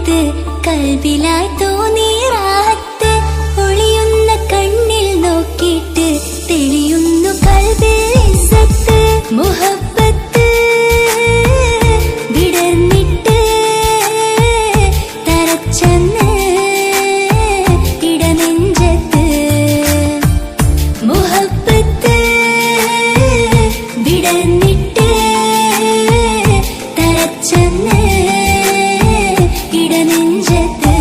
മുഹബത്ത് കൽബിലായി തോന്നി റാഹത്ത് ഒളിയുന്ന കണ്ണിൽ നോക്കിയിട്ട് തെളിയുന്നു കൽബിൽ ഇസ്സത്ത് മുഹബത്ത് വിടർന്നിട്ട് തരച്ചെന്ന് ഇടനെഞ്ചത്ത് മുഹബത്ത് വിടർന്നിട്ട് തരച്ചെന്ന് ഇടനെഞ്ചത്ത്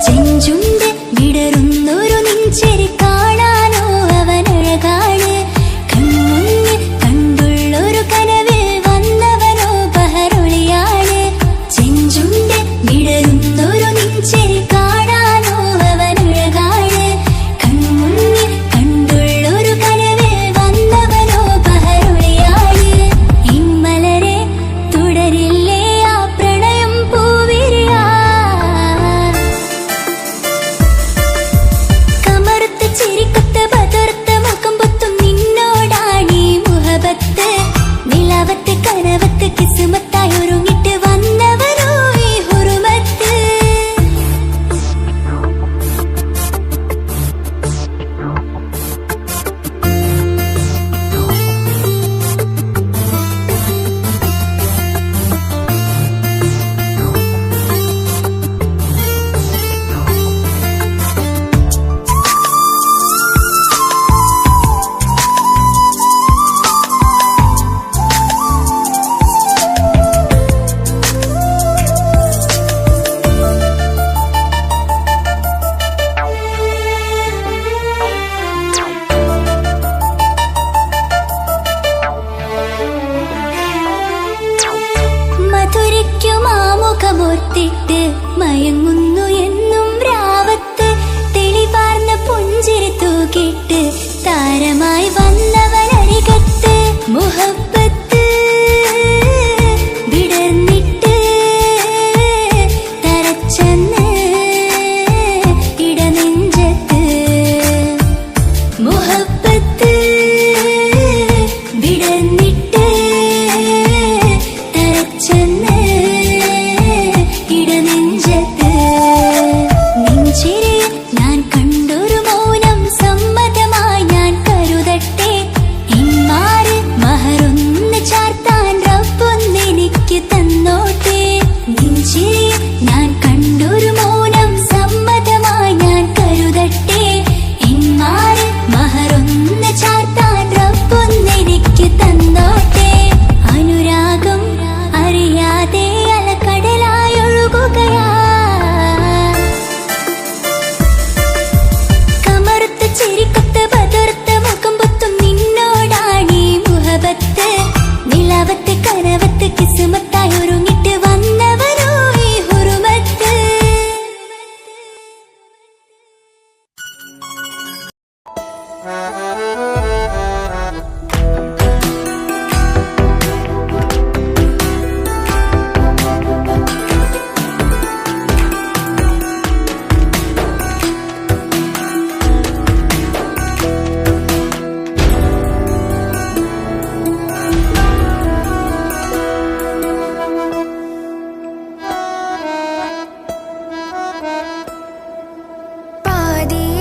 ചെഞ്ചുണ്ട് വിടരുന്നൊരു നെഞ്ചരി കാണാനോ അവനഴകാണ് കൺമുന്നിൽ കണ്ടുള്ളൊരു കനവിൽ വന്നവനോ ബഹറൊളിയാണ് ചെഞ്ചുണ്ട് വിടരുന്നൊരു നെഞ്ചരി കാണാനോ അവനഴകാണ് കൺമുന്നിൽ കണ്ടുള്ളൊരു കനവിൽ വന്നവനോ ബഹറൊളിയാണ് ഇമ്മലരെ തുടരില്ലേ ആ പ്രണയം പൂവിരിയാ കമറുത്ത ചിരിക്കൊത്ത ബദർത്ത മുഖം പൊത്തും നിന്നോടാണീ മുഹബത്ത് നിലവത്ത് കനവത്ത് കിസ്മത്തായി ഒരുങ്ങിട്ട് വന്നവനോ ഈ ഹുറുമത്ത് മധുരിക്കുമാമുഖമോർത്തിട്ട് മയങ്ങുന്നു എന്നും രാവത്ത് തെളിവാർന്ന പുഞ്ചിരി തൂക്കിട്ട് താരമായി വന്നവനരികത്ത് മുഹബത്ത് വിടർന്നിട്ട് തരച്ചെന്ന് ഇടനെഞ്ചത്ത് മുഹബത്ത് വിടർന്നിട്ട് തരച്ചെന്ന് ഇടനെഞ്ചത്ത് നെഞ്ചിരിയിൽ ഞാൻ കണ്ടൊരു മൗനം സമ്മതമായി ഞാൻ കരുതട്ടെ ഇമ്മാര് മഹറൊന്ന് ചാർത്താൻ റബ്ബൊന്നെനിക്ക് തന്നോട്ടെ നെഞ്ചിരിയിൽ ഞാൻ കണ്ടൊരു മൗനം സമ്മതമായി ഞാൻ കരുതട്ടെ ഇമ്മാര് മഹറൊന്ന് ചാർത്താൻ റബ്ബൊന്നെനിക്ക് തന്നോട്ടെ അനുരാഗം അറിയാതെ അലക്കടലായി ഒഴുകുകയാ കമറുത്ത ചിരിക്കൊത്ത ബദർത്ത മുഖം പൊത്തും നിന്നോടാണീ മുഹബത്ത് നിലവത്ത് കനവത്ത് കിസ്മത്തായി ഒരുങ്ങിട്ട് വന്നവനോ ഈ ഹുറുമത്ത്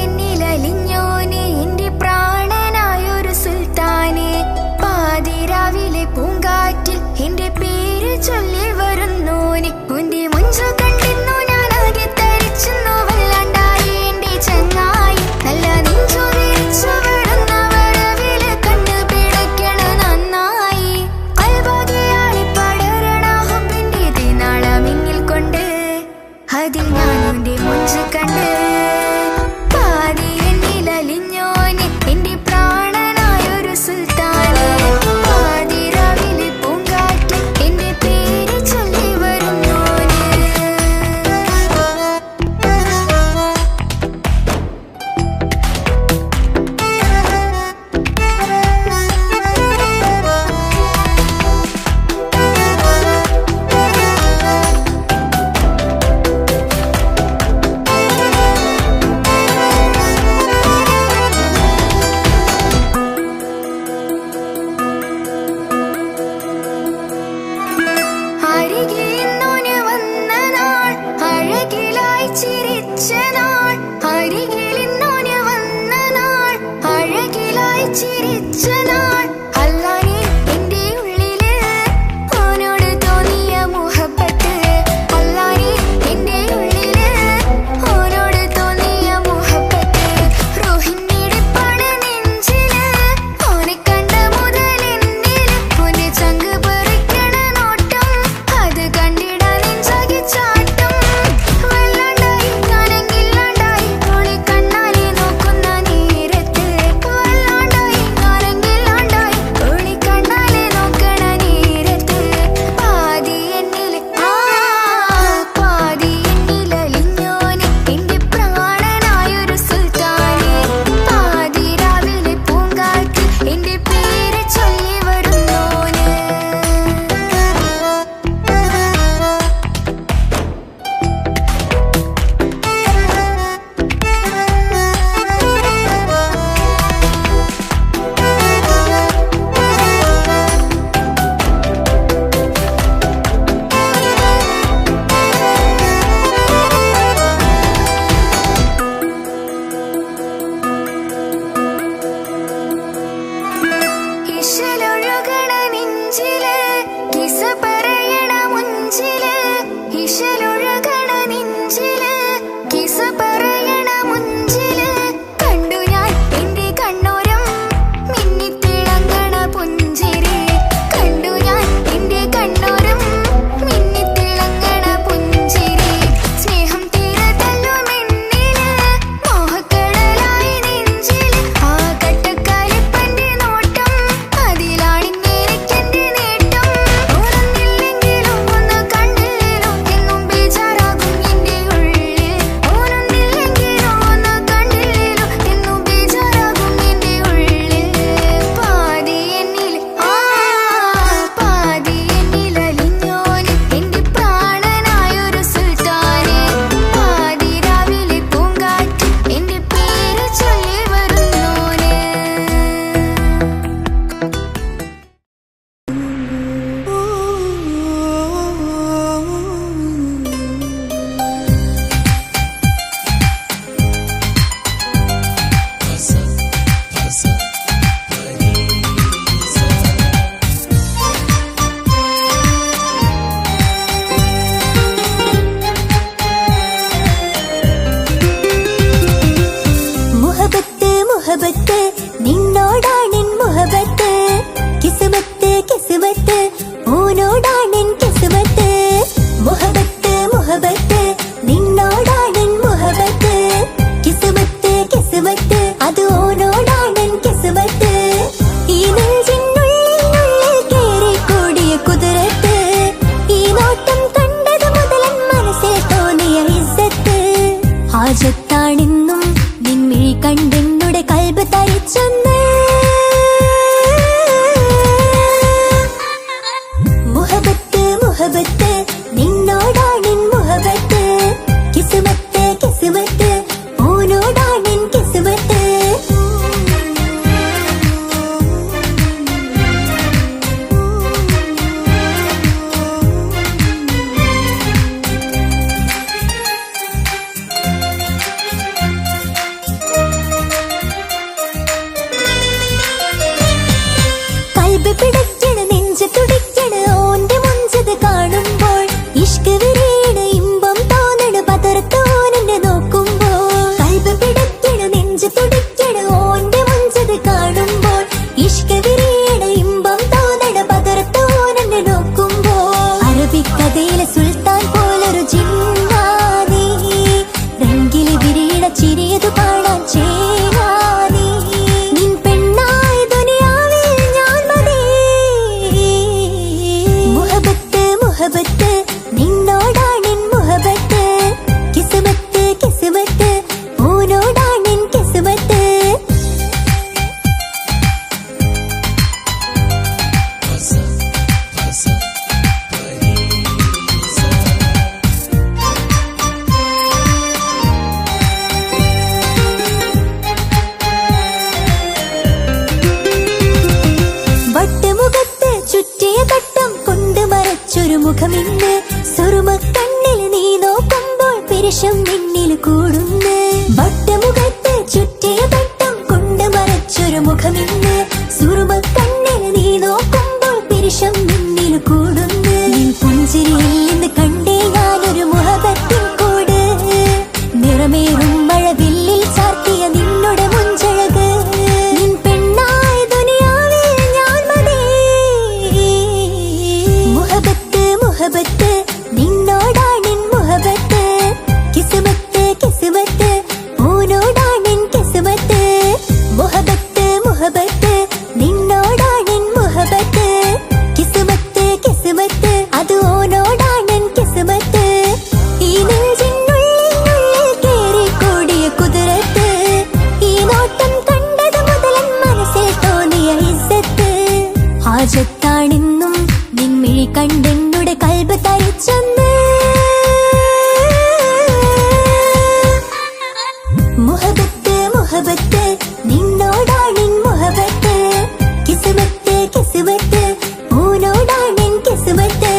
പാതിയെന്നിലലിഞ്ഞോനെ എന്റെ പ്രാണനായൊരു സുൽത്താനെ പാതിരാവിലെ പൂങ്കാറ്റിൽ എന്റെ പേര് ചൊല്ലി വരുന്നോനെ ഉന്റെ മുഞ്ചു കണ്ടിരുന്നു ഞാൻ ആകെ തരിച്ചെന്നു വല്ലാണ്ടായി എന്റെ ചങ്ങായി നല്ല നെഞ്ചു വിരിച്ചു വിടുന്ന വരവില് കണ്ണു പിടയ്ക്കണ നന്നായി കൽബാകെയാളി പടരണ ഹുബിന്റെ ദിനാളമിങ്ങിൽ കൊണ്ട് അതിൽ ഞാൻ ഉന്റെ മുഞ്ചു കണ്ട് പാതിയെന്നിലലിഞ്ഞോനെ എന്റെ പ്രാണനായൊരു സുൽത്താനെ പാതിരാവിലെ പൂങ്കാറ്റിൽ എന്റെ പേര് ചൊല്ലി വരുന്നോനെ മുഖമിന്ന് സുറുമ കണ്ണിൽ നീ നോക്കുമ്പോൾ പിരിശം നിന്നിൽ കൂടുന്ന് വട്ടമുഖത്ത് ചുറ്റിയ തട്ടം കൊണ്ട് മറച്ചൊരു മുഖമിന്ന് സുറു പിരിശം നിന്നിൽ കൂടുന്നു. നിൻ പുഞ്ചിരിയിൽ നിന്ന് കണ്ടേ ഞാനൊരു മുഹബത്തിൻ കൂട്. നിറമേറും മഴവില്ലിൽ ചാർത്തിയ നിന്നുടെ മുഞ്ചഴക്. നിൻ പെണ്ണായ ദുനിയാവിൽ ഞാൻ മതി. മുഹബത്ത് മുഹബത്ത് നിന്നോടാണെൻ മുഹബത്ത്. കിസ്മത്ത് കിസ്മത്ത് ഓനോടാണെൻ കിസ്മത്ത്. മുഹബത്ത് മുഹബത്ത് നിന്നോടാണെൻ മുഹബത്ത്. കിസ്മത്ത് കിസ്മത്ത് അത് ഓനോടാണെൻ കിസ്മത്ത്. ഈ നെഞ്ചിനുള്ളിൽ കേറിക്കൂടിയ കുതിരത്ത്. ഈ നോട്ടം കണ്ടത് മുതലൻ മനസ്സിൽ തോന്നിയ ഇസ്സത്ത്. ഹാജത്താണെന്നും നിൻമിഴി കണ്ടെന്നുടെ കൽബ് തരിച്ചെന്ന്. മുഹബത്ത് മുഹബത്ത് നിന്നോടാണെൻ മുഹബത്ത്. കിസ്മത്ത് കിസ്മത്ത് ഓനോടാണെൻ കിസ്മത്ത്.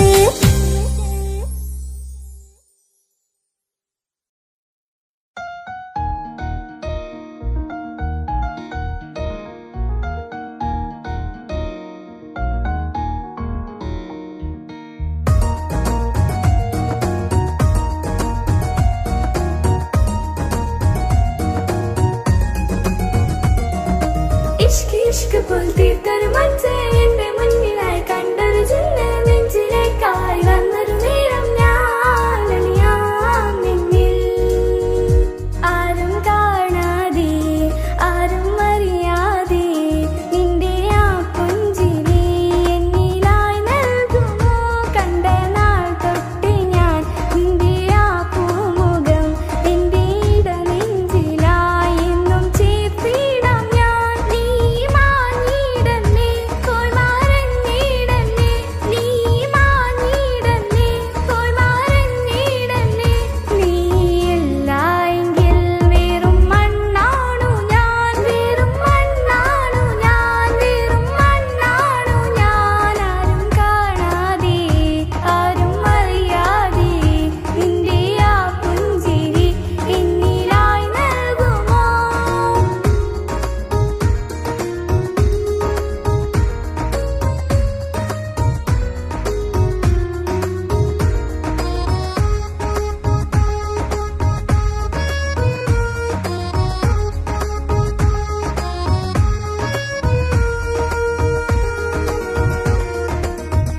ഇഷ്ക് ഇഷ്ക് പോൽ തീർത്തൊരു മഞ്ച് എന്റെ മുന്നിലായി കണ്ടൊരു ജിന്ന്. നെഞ്ചിലേക്കായി വന്നൊരു നേരം ഞാൻ അണിയാം നിന്നിൽ. ആരും കാണാതെ ആരും അറിയാതെ നിന്റെ ആ പുഞ്ചിരി എന്നിലായി നൽകുമോ? കണ്ട നാൾ തൊട്ട് ഞാൻ നിന്റെ ആ പൂമുഖം എന്റെ ഇടനെഞ്ചിലായി എന്നും ചേർത്തിടാം ഞാൻ. നീ മാഞ്ഞിടന്നേ പോയി മറഞ്ഞിടന്നേ. നീ മാഞ്ഞിടന്നേ പോയി മറഞ്ഞിടന്നേ. നീയില്ല എങ്കിൽ വെറും മണ്ണാണു ഞാൻ. വെറും മണ്ണാണു ഞാൻ. വെറും മണ്ണാണു ഞാൻ. ആരും കാണാതെ ആരും അറിയാതെ നിന്റെ ആ പുഞ്ചിരി എന്നിലായി നൽകുമോ?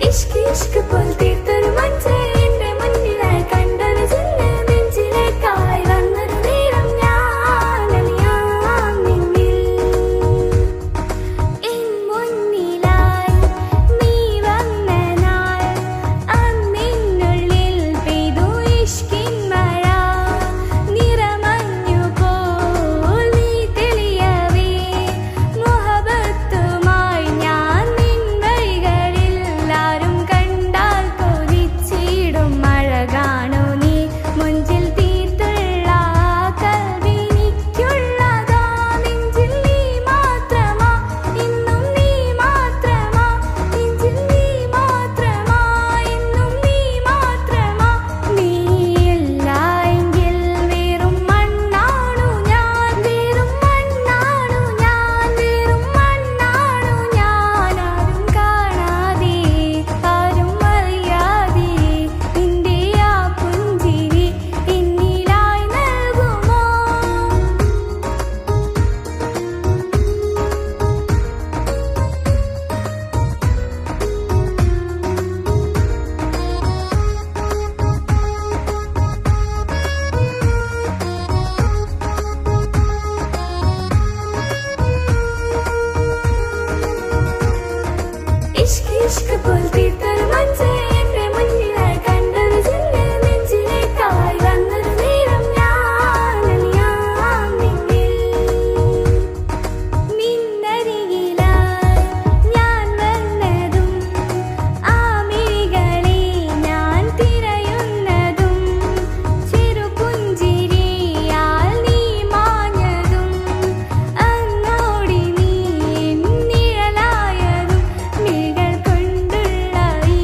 ഇഷ്ക് ഇഷ്ക് പോൽ തീർത്തൊരു മഞ്ച് എന്റെ മുന്നിലായി കണ്ടൊരു ജിന്ന്. നെഞ്ചിലേക്കായി വന്നൊരു നേരം ഞാൻ അണിയാം നിന്നിൽ. എൻ മുന്നിലായി നീ വന്ന നാൾ അന്നിനുള്ളിൽ പെയ്തു ഇഷ്കിൻ മഴ. നിറമഞ്ഞു പോൽ നീ തെളിയവേ മുഹബത്തുമായി ഞാൻ നിൻ വഴികളിൽ. ആരും കണ്ടാൽ കൊതിച്ചിടും അഴകാണു നീ. മുഞ്ചിൽ തീർത്തുള്ള കൽവിനിക്കുള്ളതാ. നെഞ്ചിൽ നീ മാത്രമാ ഇന്നും നീ മാത്രമാ. നെഞ്ചിൽ നീ മാത്രമാ ഇന്നും നീ മാത്രമാ. നീയില്ല എങ്കിൽ വെറും മണ്ണാണു ഞാൻ. വെറും മണ്ണാണു ഞാൻ. വെറും മണ്ണാണു ഞാൻ. ആരും കാണാതെ ആരും അറിയാതെ നിന്റെ ആ പുഞ്ചിരി എന്നിലായി നൽകുമോ? ഇഷ്ക് ഇഷ്ക് പോൽ തീർത്തൊരു മഞ്ച് എന്റെ മുന്നിലായി കണ്ടൊരു ജിന്ന്. നെഞ്ചിലേക്കായി വന്നൊരു നേരം ഞാൻ അണിയാം നിന്നിൽ. നിന്നരികിലായി ഞാൻ വന്നതും ആ മിഴികളെ ഞാൻ തിരയുന്നതും. ചെറുപുഞ്ചിരിയാൽ നീ മാഞ്ഞതും അങ്ങോടി നീ നിഴലായതും. മിഴികൾ കൊണ്ടുള്ള ഈ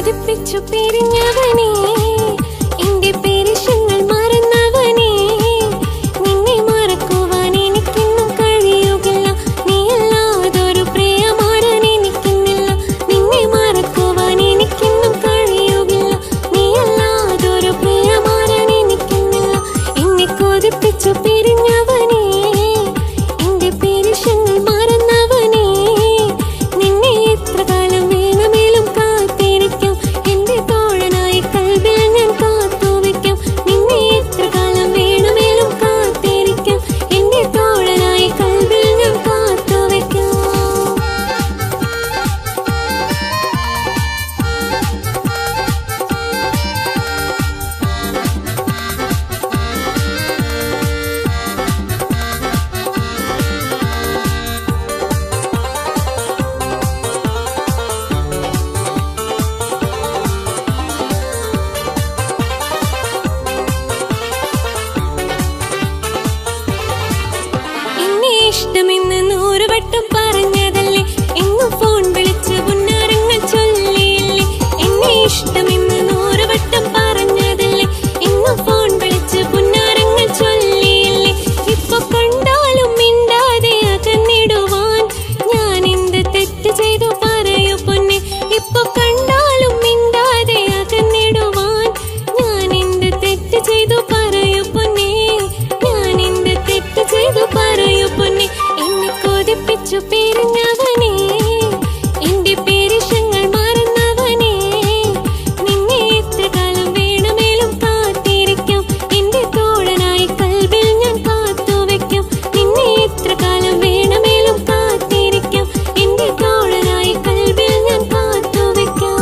കൊതിപ്പിച്ചു പിരിഞ്ഞവനേ എന്റെ പേരിഷങ്ങൾ മറന്നവനേ നിന്നെ മറക്കുവാൻ എനിക്കിന്നും കഴിയുകില്ല നീയല്ലാതൊരു പ്രിയമാരൻ എനിക്കിന്നില്ല നിന്നെ മറക്കുവാൻ എനിക്കിന്നും കഴിയുകില്ല നീയല്ലാതൊരു പ്രിയമാരൻ എനിക്കിന്നില്ല എന്നെ കൊതിപ്പിച്ചു പിരിഞ്ഞവനേ എന്റെ പേരിഷങ്ങൾ മറന്നവനേ നിന്നെ എത്ര കാലം വേണമെങ്കിലും കാത്തിരിക്കാം എന്റെ തോഴനായി കൽബിൽ ഞാൻ കാത്തുവെക്കാം നിന്നെ എത്ര കാലം വേണമെങ്കിലും കാത്തിരിക്കാം എന്റെ തോഴനായി കൽബിൽ ഞാൻ കാത്തുവെക്കാം എന്നെ ഇഷ്ടമെന്ന് 100 വട്ടം പറഞ്ഞതല്ലേ എന്നും ഫോൺ വിളിച്ച് പുന്നാരങ്ങൾ ചൊല്ലിയില്ലേ എന്നെ ഇഷ്ടമെന്ന് 100 വട്ടം പറഞ്ഞതല്ലേ എന്നും ഫോൺ വിളിച്ച് പുന്നാരങ്ങൾ ചൊല്ലിയില്ലേ ഇപ്പൊ കണ്ടാലും മിണ്ടാതെ അകന്നിടുവാൻ ഞാൻ എന്ത് തെറ്റ് ചെയ്തു പറയൂ പൊന്നെ ഇപ്പൊ കണ്ടാലും മിണ്ടാതെ അകന്നിടുവാൻ ഞാൻ എന്ത് തെറ്റ് ചെയ്തു പറയൂ പൊന്നെ ഞാൻ എന്ത് തെറ്റ് ചെയ്തു പറയൂ പൊന്നെ എന്നെ കൊതിപ്പിച്ചു പിരിഞ്ഞവനേ എന്റെ പേരിഷങ്ങൾ മറന്നവനേ നിന്നെ എത്ര കാലം വേണമെങ്കിലും കാത്തിരിക്കാം എന്റെ തോഴനായി കൽബിൽ ഞാൻ കാത്തുവെക്കാം നിന്നെ എത്ര കാലം വേണമെങ്കിലും കാത്തിരിക്കാം എന്റെ തോഴനായി കൽബിൽ ഞാൻ കാത്തുവെക്കാം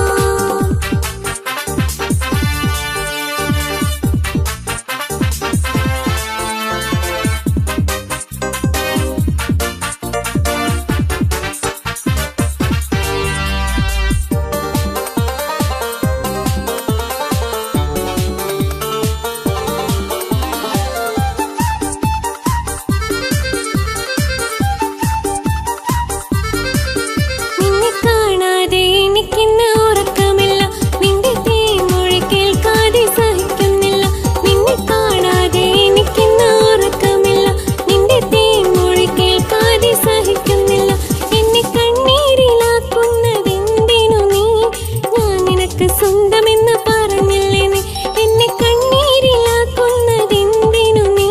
നിന്നെ കാണാതെ എനിക്കിന്ന് ഉറക്കമില്ല നിന്റെ തേൻമൊഴി കേൾക്കാതെ സഹിക്കുന്നില്ല നിന്നെ കാണാതെ എനിക്കിന്ന് ഉറക്കമില്ല നിന്റെ തേൻമൊഴി കേൾക്കാതെ സഹിക്കുന്നില്ല എന്നെ കണ്ണീരിലാക്കുന്നതെന്തിനു നീ ഞാൻ നിനക്ക് സ്വന്തമെന്ന് പറഞ്ഞില്ലേ നീ എന്നെ കണ്ണീരിലാക്കുന്നതെന്തിനു നീ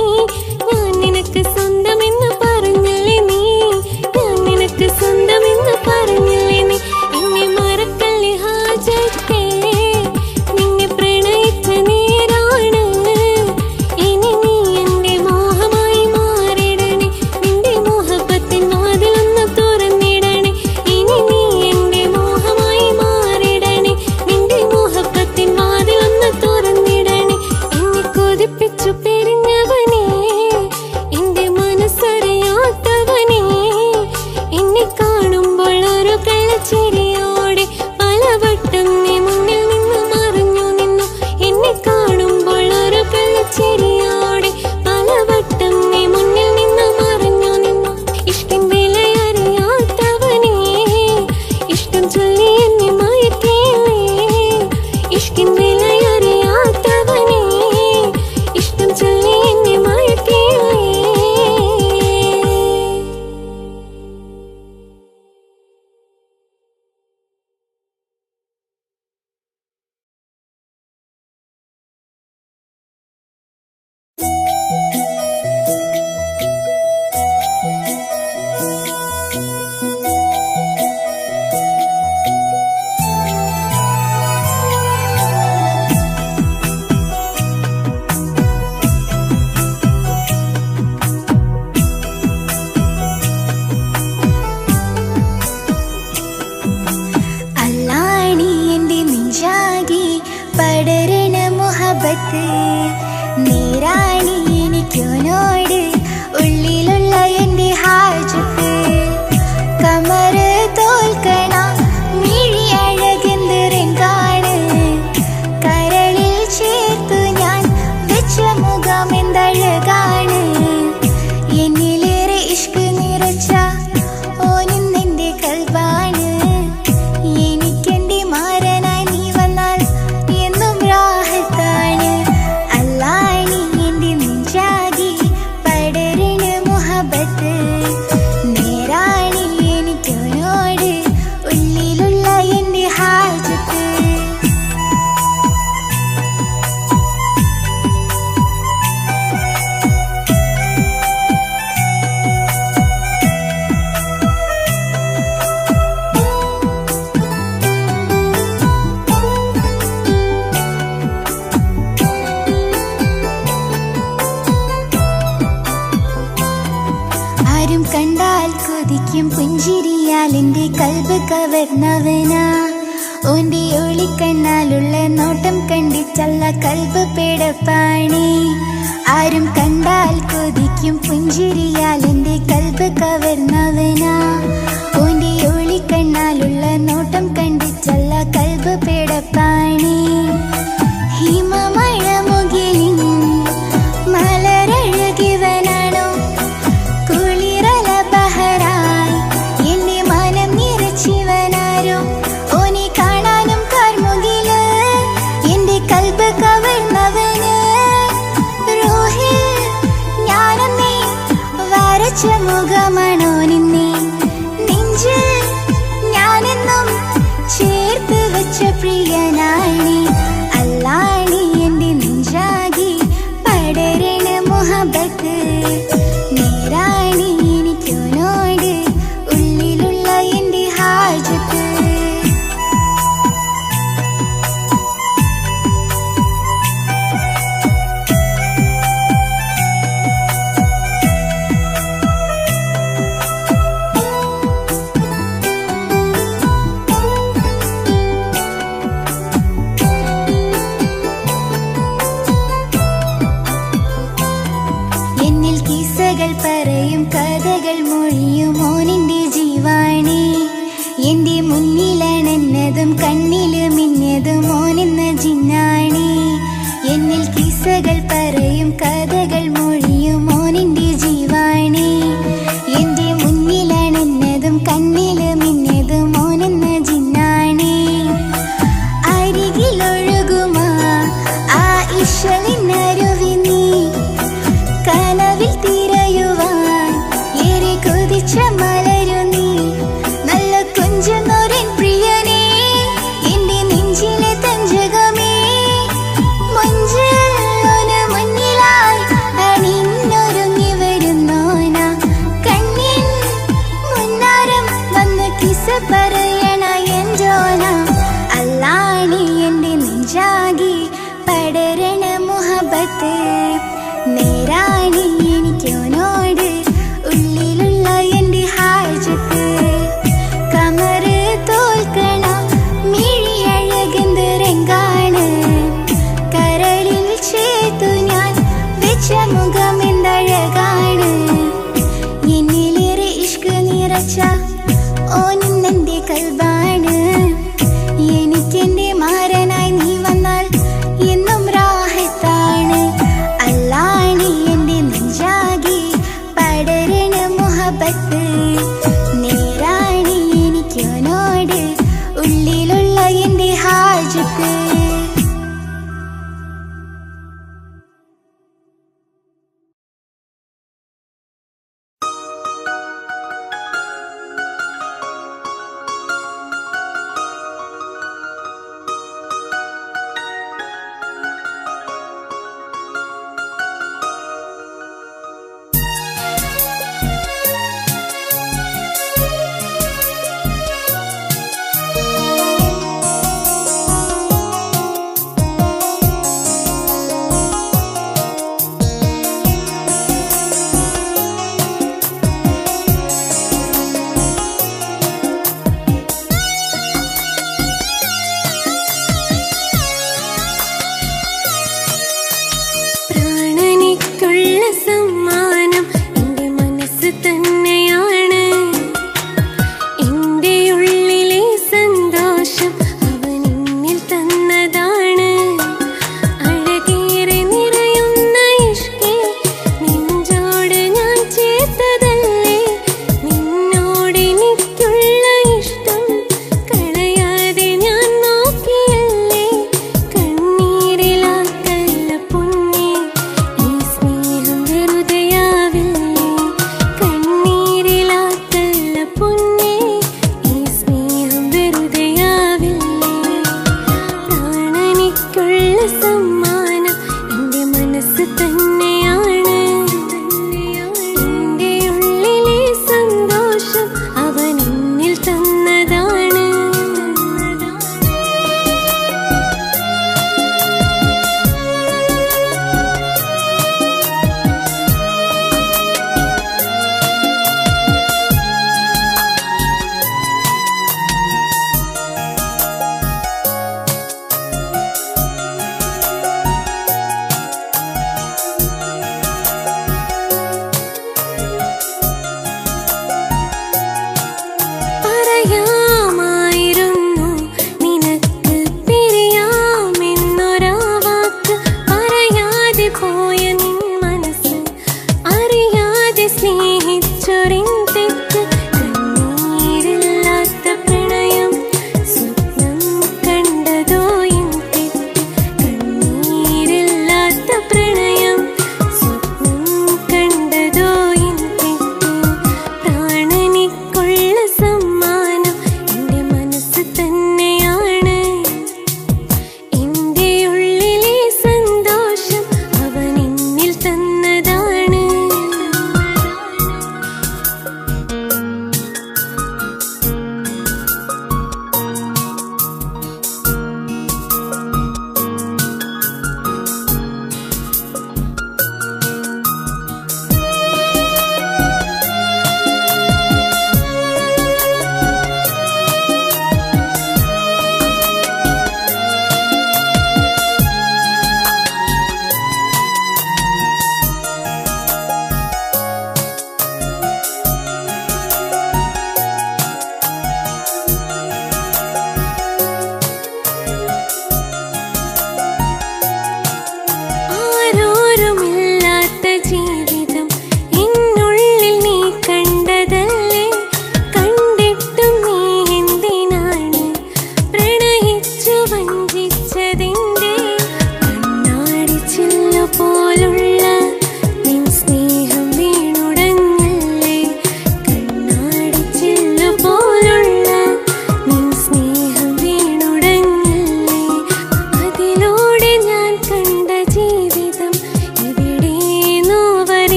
ഞാൻ നിനക്ക് സ്വന്തമെന്ന് പറഞ്ഞില്ലേ നീ ഞാൻ നിനക്ക് സ്വന്തമെന്ന് പറഞ്ഞില്ലേ നീ എന്നെ മറക്കല്ലേ ഹാജത്തെ നിന്നെ പ്രണയിച്ച നേരാണ് ഇനി നീ എന്റെ മോഹമായി മാറിടണേ നിന്റെ മോഹപ്പത്തിൻ വാതിലൊന്ന് തുറന്നിടണേ ഇനി നീ എന്റെ മോഹമായി മാറിടണേ നിന്റെ മോഹപ്പത്തിൻ വാതിലൊന്ന് തുറന്നിടണേ എന്നെ കൊതിപ്പിച്ചു പിരിഞ്ഞവനേ എന്റെ മനസ്സറിയാത്തവനേ എന്നെ കാണുമ്പോൾ ഒരു കള്ളച്ചിരിയോടെ പലവട്ടം നീ മുന്നിൽ നിന്ന് മറഞ്ഞു നിന്നു എന്നെ കാണുമ്പോൾ ഒരു കള്ളച്ചിരിയോടെ പലവട്ടം നീ മുന്നിൽ നിന്ന് മറഞ്ഞു നിന്നു ഇഷ്ടം വിലയറിയാത്തവനേ ഇഷ്ടം ചൊല്ലി എന്നെ മയക്കിയില്ലേ ഇഷ്ടം വിലയറിയാത്തവനേ ഇഷ്ടം ചൊല്ലി എന്നെ മയക്കിയില്ലേ അല്ലാണി എന്റെ നെഞ്ചാകി പടരണ മുഹബത്ത് നേരാണി എനിക്കോനോട് ഉള്ളിലുള്ള എന്റെ ഹാജത്ത് കമറ് തോൽക്കണ മിഴി അഴകെന്തരങ്കാണ് കരളിൽ ചേർത്തു ഞാൻ വെച്ച മുഖം എന്തഴകാണ് എന്നിലേറെ ഇഷ്ക് നിറച്ച ഓനിന്നെന്റെ കൽബാണ് എനിക്കെന്റെ മാരനായി നീ വന്ന ചിരിക്കും പുഞ്ചിരിയാൽ എൻ്റെ കൽബ് കവർന്നവനാ. ഓൻ്റെ ഒളിക്കണ്ണാലുള്ള നോട്ടം കണ്ടിച്ചല്ല കൽബ് പേടപ്പാണി. ആരും കണ്ടാൽ കൊതിക്കും പുഞ്ചിരിയാൽ എൻ്റെ കൽബ് കവർന്നവനാ. ഓൻ്റെ ഒളിക്കണ്ണാലുള്ള നോട്ടം കണ്ടിച്ചല്ല കൽബ് പേടപ്പാണി. ഹിമമഴ മുകിലിൻ മലരഴകിവനാണോ, കുളിരല ബഹറായി എൻ്റെ മനം നിറച്ചിവനാരോ. ഓനെ കാണാനും കാർമുകില് എൻ്റെ കൽബ് കവർന്നവന്. റൂഹിൽ ഞാനെന്നേ വരച്ച മുഖമാണോ നിന്നെ, നെഞ്ചിൽ ഞാനെന്നും ചേർത്ത് വെച്ച പ്രിയനാണി. അല്ലാണി എൻ്റെ നെഞ്ചാകി പടരണ മുഹബത്ത്. നേരാണി എനിക്കോനോട് ഉള്ളിലുള്ള എൻ്റെ ഹാജത്ത്. എന്നിൽ കിസ്സകൾ പറയും കഥകൾ മൊഴിയും ഓനിൻ്റെ ജീവാണി. എൻ്റെ മുന്നിലണന്നതും കണ്ണില് മിന്നതും ഓനെന്ന ജിന്നാണി. എന്നിൽ കിസ്സകൾ പറയും കഥകൾ മൊഴിയും ഓനിൻ്റെ ജീവാണി. എൻ്റെ മുന്നിലണന്നതും കണ്ണില് മിന്നതും ഓനെന്ന ജിന്നാണി. അരികിലൊഴുകുമാ ആ ഇശലിനരുവി നീ, കനവിൽ തിരയുവാൻ ഏറെ കൊതിച്ച മലരു നീ. നല്ല കുഞ്ചുന്നോരൻ പ്രിയനേ എൻ്റെ നെഞ്ചിലെ തഞ്ചകമേ. മഞ്ചോന് മുന്നിലായി അണിഞ്ഞൊരുങ്ങി വരുന്നോന, കണ്ണിൻ മുന്നാരം വന്ന് കിസ പറയണ എൻജോന. അല്ലാണി എൻ്റെ നെഞ്ചാകി പടരണ മുഹബത്ത്. നേരാണി എനിക്കോനോട് ഉള്ളിലുള്ള എൻ്റെ ഹാജത്ത്. കമറ് തോൽക്കണ മിഴിയഴകെന്ത് രംഗാണ്, കരളിൽ ചേർത്തു ഞാൻ വെച്ച മുഖം എന്തഴകാണ്. എന്നിലേറെ ഇഷ്ക് നിറച്ച ഓനിന്നെൻ്റെ കൽബാണ്. എനിക്കെൻ്റെ മാരനായി നീ വന്നാൽ എന്നും റാഹത്താണ്. അല്ലാണി എൻ്റെ നെഞ്ചാകി പടരണ മുഹബത്ത്. നേരാണി എനിക്കോനോട് ഉള്ളിലുള്ള എൻ്റെ ഹാജത്ത്.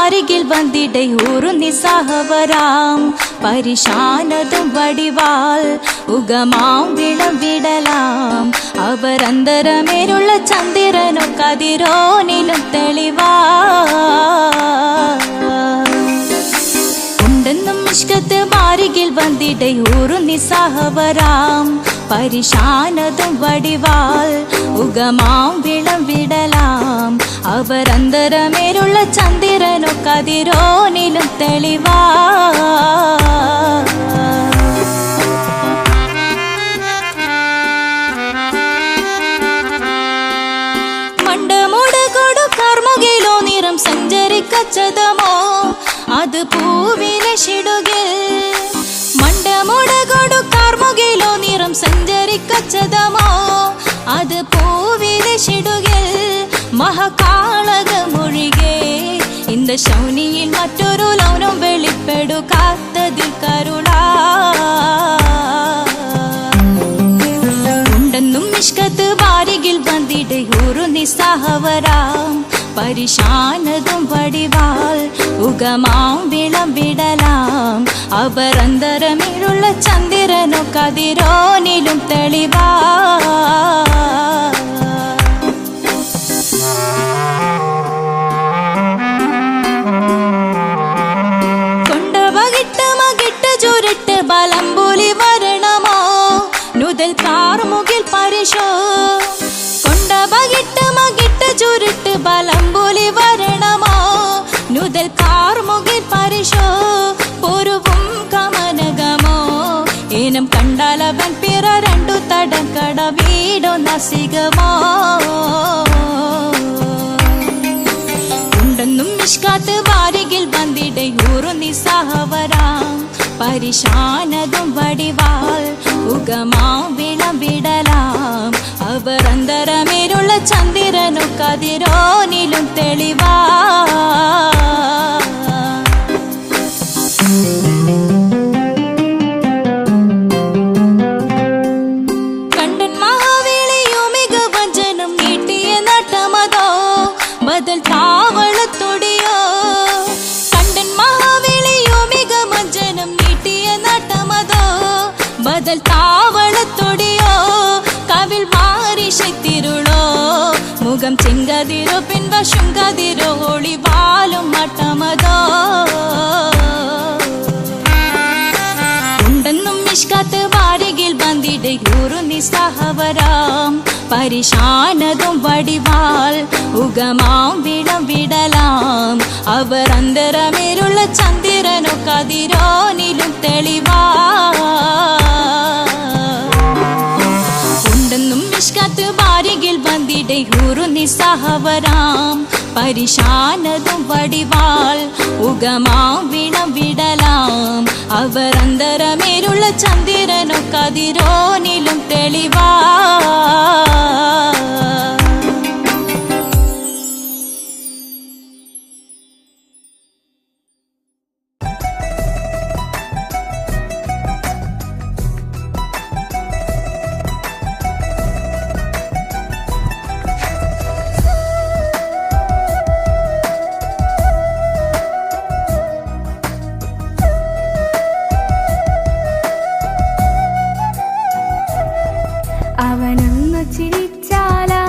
വാരികിൽ വന്നിട ഊറുന്നി സഹവരാം പരിശാനതും വടിവാൾ ഉഗമാം വിളം വിടലാം അവരന്തരമേലുള്ള ചന്ദ്രനോ കതിരോനിലും തെളിവാ ഉണ്ടെന്നും ഇഷ്കത്ത് വാരികിൽ വന്നിട ഊറുന്നി സഹവരാം പരിശാനതും വടിവാൾ ഉഗമാം വിളം വിടലാം അവരന്തരമേലുള്ള ചന്ദ്രനോ കതിരോനിലും തെളിവാ മണ്ടമുടകൊടു കർമുകിലോ നിറം സഞ്ചരിക്കച്ചതമോ അത് പൂവിലെ ഷിടുകിൽ മണ്ടമുടകൊടു കർമുകിലോ നിറം സഞ്ചരിക്കച്ചതമോ അത് പൂവിലെ ഷിടുകിൽ മഹകാളകമൊഴികെ இந்த ശൗനിയിൽ മറ്റൊരു ലൗനം വെളിപ്പെടു കാത്തതിൽ കരുളാ ഉണ്ടെന്നും ഇഷ്കത്ത് വാരികിൽ വന്നിട ഊറുന്നി സഹവരാം പരിശാനതും വടിവാൾ ഉഗമാം വിളം വിടലാം അവരന്തരമിലുള്ള ചന്ദ്രനോ കതിരോനിലും തെളിവാ കൊണ്ടവകിട്ട് മകിട്ട് ചുരുട്ട് ബലം പോലി വരണമോ നുതൽ കാർമുകിൽ പരിശോ കൊണ്ടവകിട്ട് മകിട്ട് ചുരുട്ട് ബലം പോലി വരണമോ നുതൽ കാർമുകിൽ പരിശോ പൊരുവും കമനകമോ ഏനം കണ്ടാലവൻ പിറ രണ്ടു തടക്കട വീടോ നസികമോ ഉണ്ടെന്നും ഇഷ്കാത്ത് വാരികിൽ വന്നിട ഊറുന്നി സഹവരാം പരിശാനതും വടിവാൾ ഉഗമാം വിളം വിടലാം അവരന്തരമേലുള്ള ചന്ദ്രനോ കതിരോനിലും തെളിവാ കണ്ടൻ മഹാവേളിയോ മികവഞ്ചനം നീട്ടിയ നട്ടമതോ ബദൽ താവളത്തൊടിയോ കണ്ടൻ മഹാവേളിയോ മികവഞ്ചനം നീട്ടിയ നട്ടമതോ ബദൽ താവളത്തൊടിയോ കവിൽ മാറി ശക്തിരുളോ മുഖം ചെങ്കതിരോ പിൻവശം കതിരോ ഒളിവാലും മട്ടമതോ ഉണ്ടെന്നും ഇഷ്കാത്ത് വാരികിൽ വന്നിട ഊറുന്നി സഹവരാം പരിശാനതും വടിവാൾ ഉഗമാം വിളം വിടലാം അവരന്തരമേലുള്ള ചന്ദ്രനോ കതിരോനിലും തെളിവാ ഉണ്ടെന്നും ഇഷ്കാത്ത് വാരികിൽ വന്നിട ഊറുന്നി സഹവരാം പരിശാനതും വടിവാൾ ഉഗമാം വിളം വിടലാം അവരന്തരമേലുള്ള ചന്ദ്രനോ കതിരോനിലും തെളിവാ അവനൊന്നു ചിരിച്ചാലാ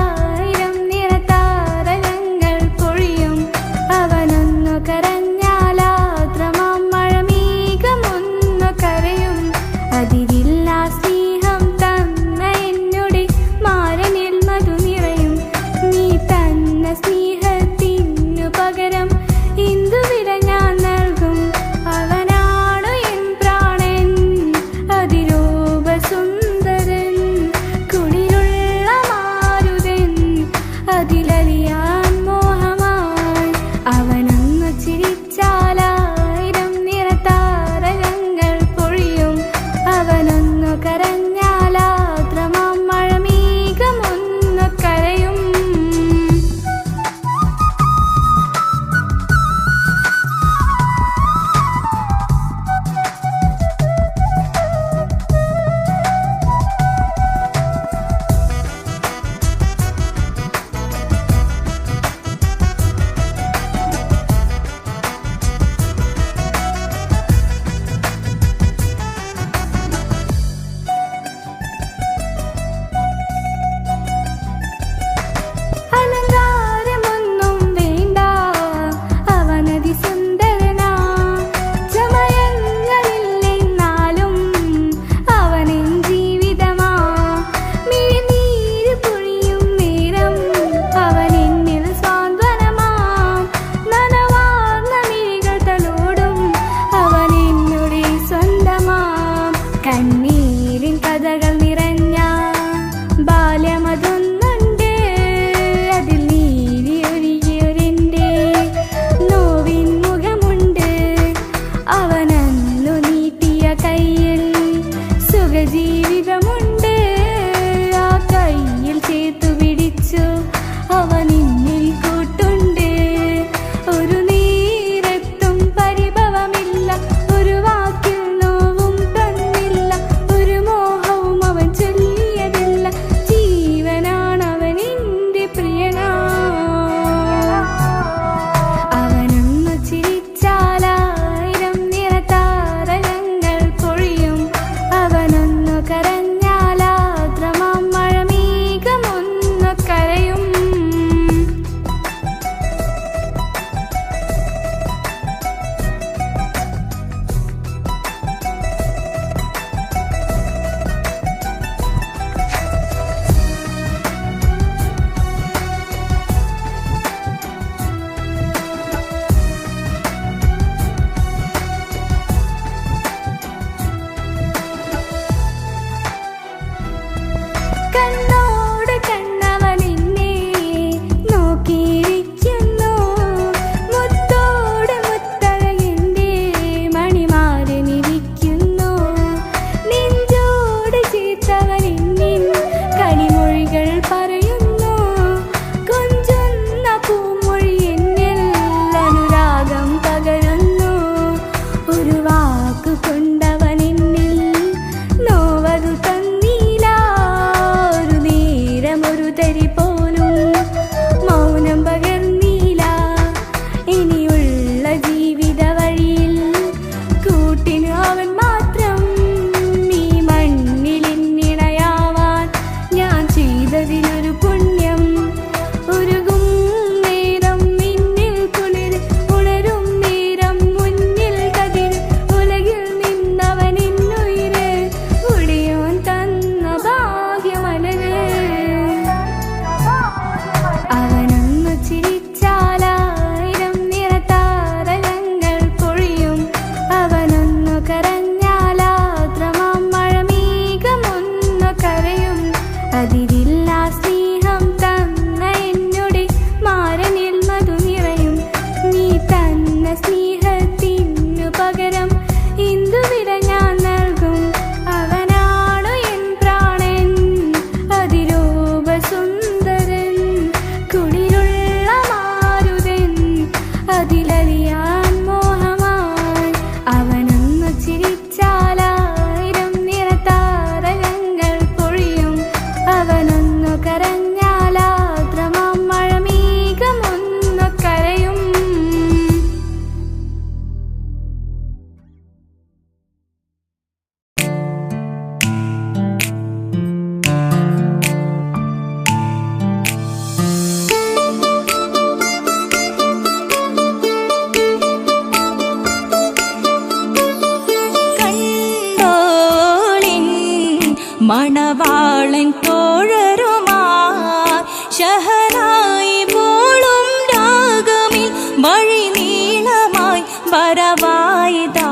മണവാളൻ തോഴരുമായി ഷഹനായി പോളും രാഗമിൽ വഴി നീളമായി വരവായിതാ.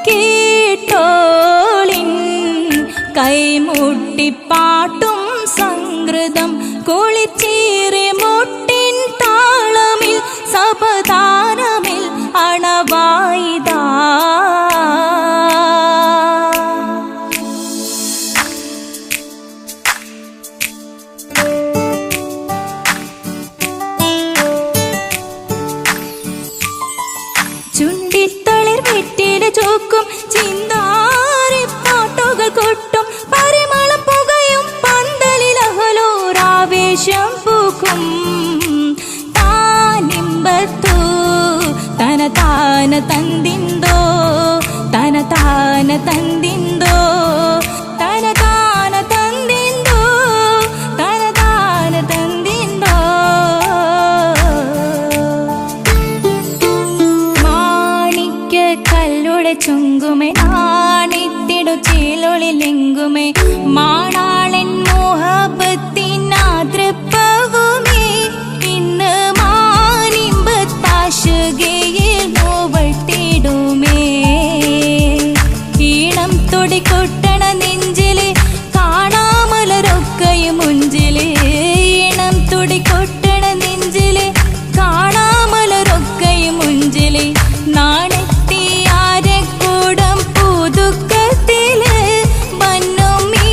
കേട്ടോളിൻ കൈമുട്ടിപ്പാട്ടും സംഗൃതം കുളിച്ചേറി മുട്ടിൻ താളമിൽ സപതാരമിൽ അണവായിതാ. ചുണ്ടിത്തളിർ വെറ്റില ചോക്കും ചിന്താരിപ്പാട്ടുകൾ കൊട്ടും പരിമളം പുകയും പന്തലിൽ അഹലോരാവേശം പൂക്കും. താനിമ്പത്തു തന താന തന്തിന്തോ തന താന തന്തിന്തോ തന താന തന്തിന്തോ തന താന തന്തിന്തോ. മാണിക്യ കല്ലുടെ ചുങ്കുമേ നാണിത്തിടു ചേലൊളിലെങ്കുമേ മാണാളൻ മോഹബത്തിനാതൃപ്പവുമേ ഇന്ന് മാനിമ്പത്താശുകയിൽ നോവട്ടിടുമേ. ഈണം തുടികൊട്ടണ നെഞ്ചില് കാണാമലരൊക്കെയും മുഞ്ചില്. ഈണം തുടികൊട്ടണ നെഞ്ചില് കാണാമലരൊക്കെയും മുഞ്ചില്. നാണത്തിയാരക്കൂടം പുതുക്കത്തില് വന്നും ഈ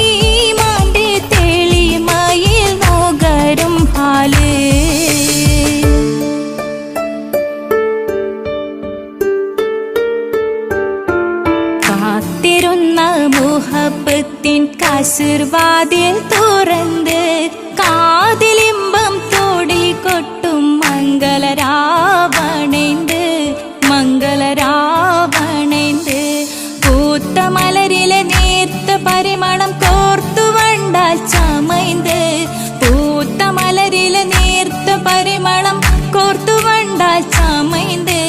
മാന്റെ തെളിമയിൽ നോകരും ഹാല്. കാത്തിരുന്ന മുഹബത്തിൻ കസിർവാതിൽ തുറന്ന് കാതിലിമ്പം തോടി കൊട്ടും മംഗളരാവണേന്ത് മംഗളരാവണേന്ത്. പൂത്ത മലരിലെ നേർത്ത പരിമളം കോർത്തു വണ്ടാൽ ചമൈന്ത്. പൂത്ത മലരിലെ നേർത്ത പരിമളം കോർത്തു വണ്ടാൽ ചമൈന്ത്.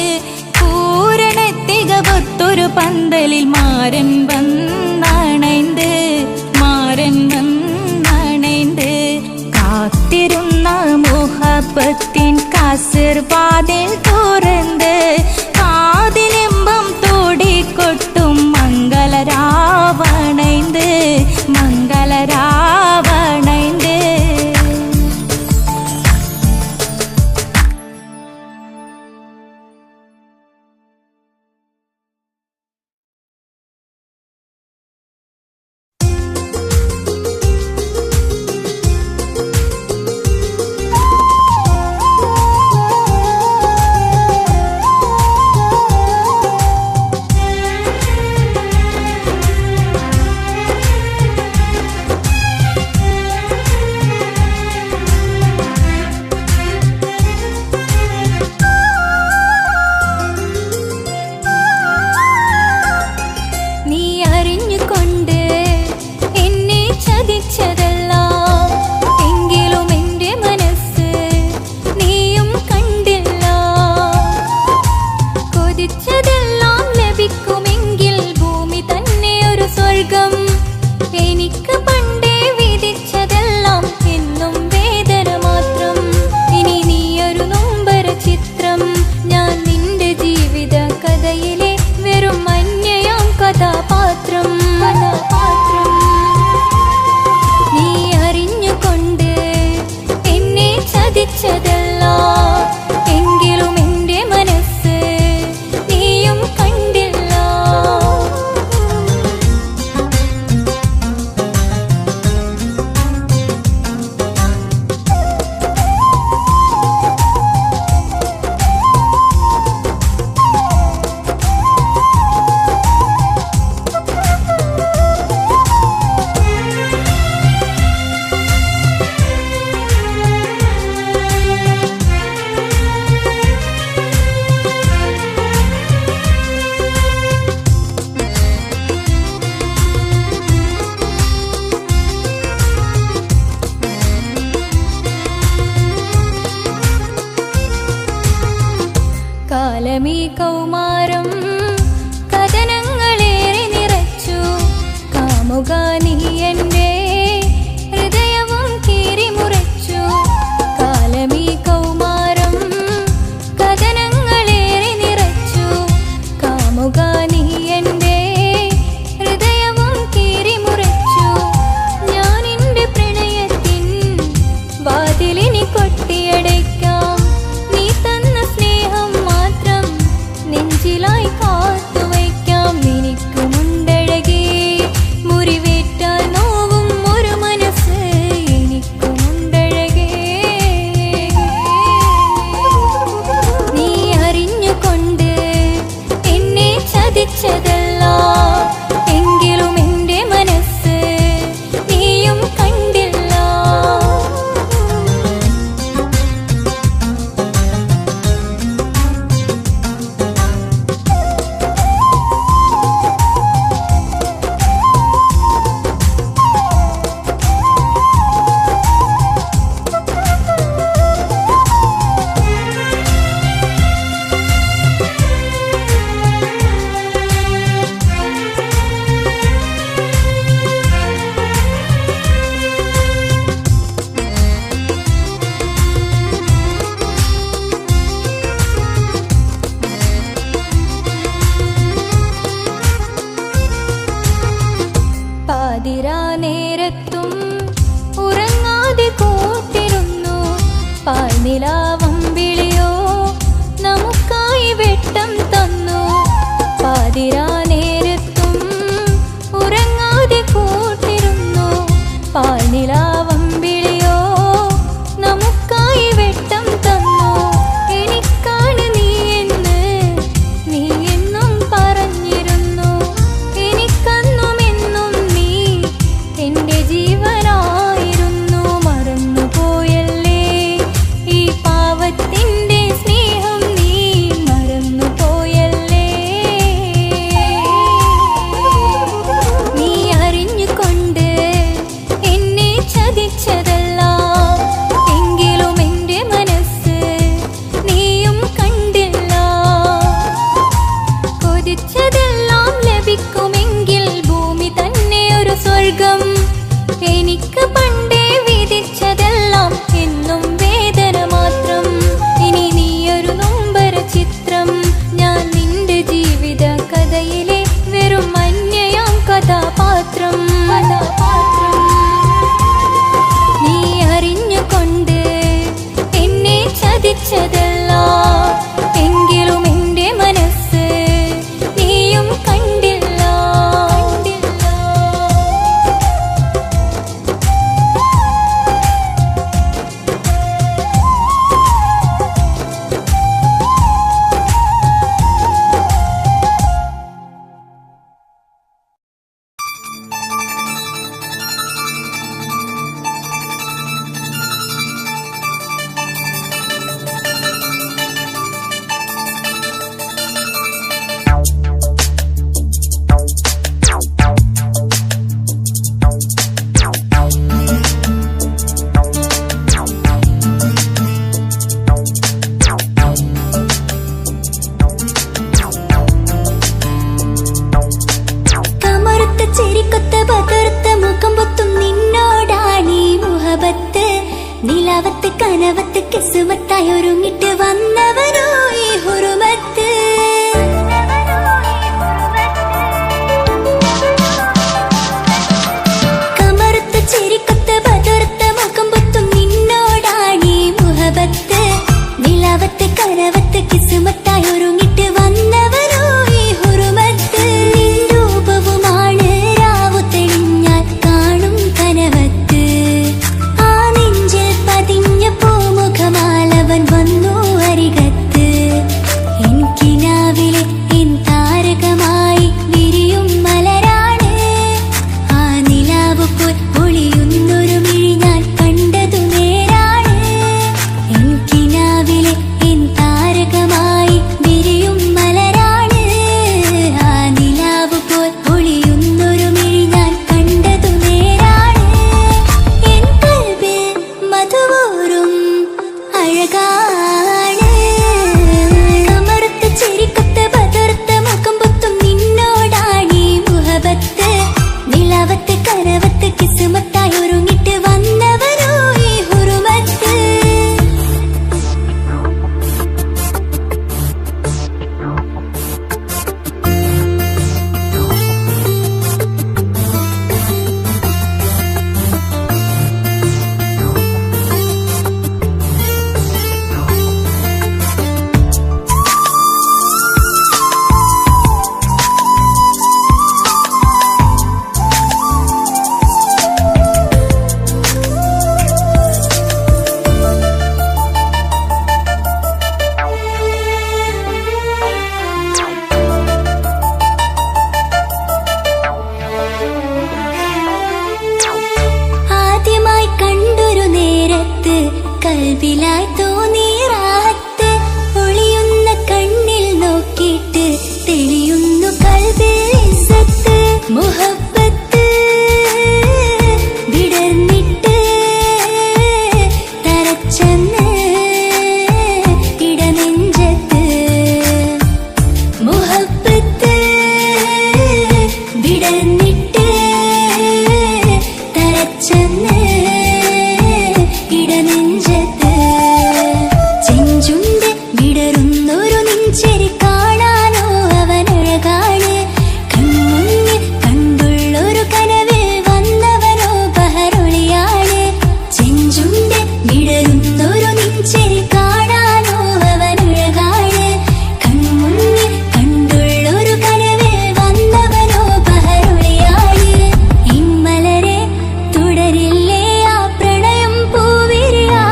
പൂരണത്തികവൊത്തൊരു പന്തലിൽ മാരൻ വന്നണൈന്ത് മാരൻ വന്നണൈന്ത്. കാത്തിരുന്ന മുഹബത്തിൻ കസിർവാതിൽ തുറന്ന് കാതിലിമ്പം തോടിക്കൊട്ടും മംഗളരാവണൈന്ത് മംഗളരാവണൈന്ത്. കാലമീ കൗമാരം കഥനങ്ങളെ കാമുക നീ എൻ്റെ ഹൃദയവും കീറിമുറിച്ചു. കാലമീ കൗമാരം കഥനങ്ങളേറെ നിറച്ചു. കാമുക നീ എൻ്റെ ഹൃദയവും കീറിമുറിച്ചു. ഞാൻ എൻ്റെ പ്രണയത്തിൻ വാതിലിനി കൊട്ടിയടയ്ക്കാം. നീ തന്ന സ്നേഹം മാത്രം നെഞ്ചിലായി കാത്തുവയ്ക്കാം. എനിക്കുമുണ്ടഴകേ മുറിവേറ്റാൽ നോവും ഒരു മനസ്സ്. എനിക്കുമുണ്ടഴകേ നീ അറിഞ്ഞുകൊണ്ട് എന്നെ ചതിച്ചതല്ല. എങ്കിലും എൻ്റെ മനസ്സ് നീയും കണ്ടില്ല. പാതിരാ നേരത്തും ഉറങ്ങാതെ കൂട്ടിരുന്നു. പാൽനിലാവം വിളിയോ നമുക്കായി വെട്ടം തന്നു. പാതിരാ നേരത്തും ഉറങ്ങാതെ കൂട്ടിരുന്നു. പാൽനിലാവം വിളിയോ നമുക്കായി വെട്ടം തന്നു. എനിക്കാണ് നീ എന്ന് നീ എന്നും പറഞ്ഞിരുന്നു. എനിക്കന്നുമെന്നും നീ എൻ്റെ ജീവനായിരുന്നു. മറന്നുപോയല്ലേ ഈ പാവത്തിൻ്റെ സ്നേഹം. നീ മറന്നുപോയല്ലേ. നീ അറിഞ്ഞുകൊണ്ട് എന്നെ ചതിച്ചതല്ല. എങ്കിലും എൻ്റെ മനസ്സ് നീയും കണ്ടില്ല. കൊതിച്ചതെല്ലാം ലഭിക്കുമെങ്കിൽ ഭൂമി തന്നെ ഒരു സ്വർഗം. എനിക്ക് പണ്ടേ വിധിച്ചതെല്ലാം എന്നും വേദന മാത്രം. ഇനി നീയൊരു നൊമ്പര ചിത്രം. ഞാൻ നിന്റെ ജീവിത കഥയിലെ വെറും അന്യയാം കഥാപാത്രം. നീ അറിഞ്ഞുകൊണ്ട് എന്നെ ചതിച്ചതല്ല. എങ്കിലും എൻ്റെ മനസ്സ് നീയും കണ്ടില്ല. കമറുത്ത ചെരിക്കൊത്ത പതർത്ത മുഖം പൊത്തും നിന്നോടാണീ മുഹബത്ത്. നിലാവത്ത് കനവത്ത് കിസുമത്തായി ഒരുങ്ങിട്ട് വന്നവനോ ഈ ഹുറുമത്ത്. കമറുത്ത ചെരിക്കൊത്ത പതർത്ത മുഖം പൊത്തും നിന്നോടാണീ മുഹബത്ത്. നിലാവത്ത് കനവത്ത് കിസുമത്തായി ഒരുങ്ങിട്ട് വന്നവനോ ഈ ഹുറുമത്ത്. നിൻ രൂപവുമാണ് രാവു തെളിഞ്ഞാൽ കാണും കനവത്ത്. ആ നെഞ്ചിൽ പതിഞ്ഞ പൂമുഖമാലവൻ വന്നു അരികത്ത്. എനിക്കിന കൽബിലായി തോന്നി റാഹത്ത് ഒളിയുന്ന കണ്ണിൽ നോക്കിയിട്ട് തെളിയുന്നു കൽബിൽ ഇസ്സത്ത് മുഹബ്ബത്ത് വിടർന്നിട്ട് തരച്ചെന്ന് ഇടനെഞ്ചത്ത് മുഹബ്ബത്ത് വിടർന്നിട്ട് തരച്ചെന്ന് ഇടനെഞ്ചത്ത് ചെഞ്ചുണ്ട് വിടരുന്നൊരു നെഞ്ചരി കാണാനോ അവനഴകാണ് കൺമുന്നിൽ കണ്ടുള്ളൊരു കനവിൽ വന്നവനോ ബഹറൊളിയാണ് ചെഞ്ചുണ്ട് വിടരുന്നൊരു നെഞ്ചരി കാണാനോ അവനഴകാണ് കൺമുന്നിൽ കണ്ടുള്ളൊരു കനവിൽ വന്നവനോ ബഹറൊളിയാണ് ഇമ്മലരെ തുടരില്ലേ ആ പ്രണയം പൂവിരിയാ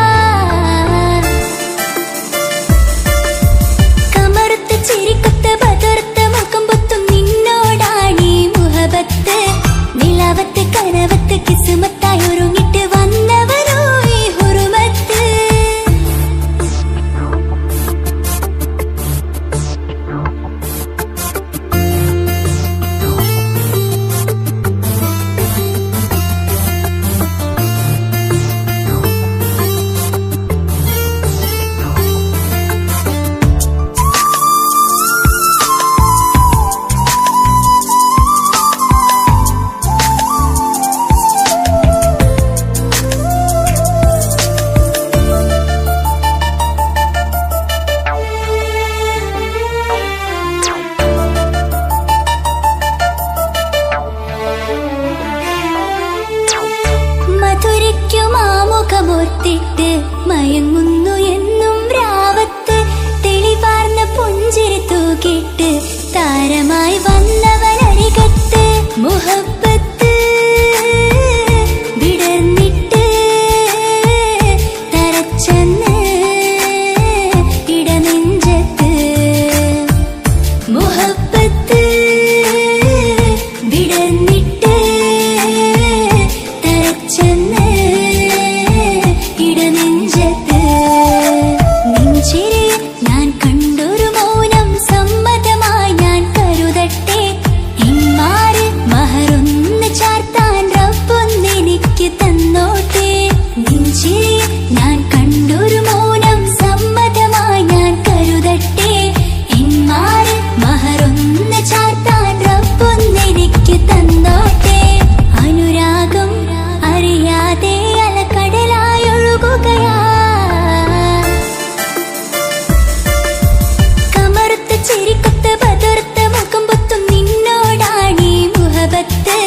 കമറുത്ത ചിരിക്കൊത്ത ബദർത്ത മുഖം പൊത്തും നിന്നോടാണീ മുഹബത്ത് നിലാവത്ത് കനവത്ത് കിസ്മത്തായി ഒരുങ്ങിട്ട് വന്നവരോ ഈ ഹുറുമത്ത് മധുരിക്കുമാമുഖമോർത്തിട്ട് മയങ്ങുന്നു എന്നും രാവത്ത് തെളിവാർന്ന പുഞ്ചിരി തൂക്കിട്ട് താരമായി വന്നവനരികത്ത് മുഹബ്ബത്ത് വിടർന്നിട്ട് തരച്ചെന്ന് ഇടനെഞ്ചത്ത് മുഹബ്ബത്ത് വിടർന്നിട്ട് തരച്ചെന്ന് ഇടനെഞ്ചത്ത് നെഞ്ചിരിയിൽ ഞാൻ കണ്ടൊരു മൗനം സമ്മതമായി ഞാൻ കരുതട്ടെ ഇമ്മാര് മഹറൊന്ന് ചാർത്താൻ റബ്ബൊന്നെനിക്ക് തന്നോട്ടെ നെഞ്ചിരിയിൽ ഞാൻ കണ്ടൊരു മൗനം സമ്മതമായി ഞാൻ കരുതട്ടെ ഇമ്മാര് മഹറൊന്ന് ചാർത്താൻ റബ്ബൊന്നെനിക്ക് തന്നോട്ടെ അനുരാഗം അറിയാതെ അലക്കടലായൊഴുകുകയാ കമറുത്ത ചിരിക്കൊത്ത ബദർത്ത മുഖം പൊത്തും നിന്നോടാണീ മുഹബത്ത്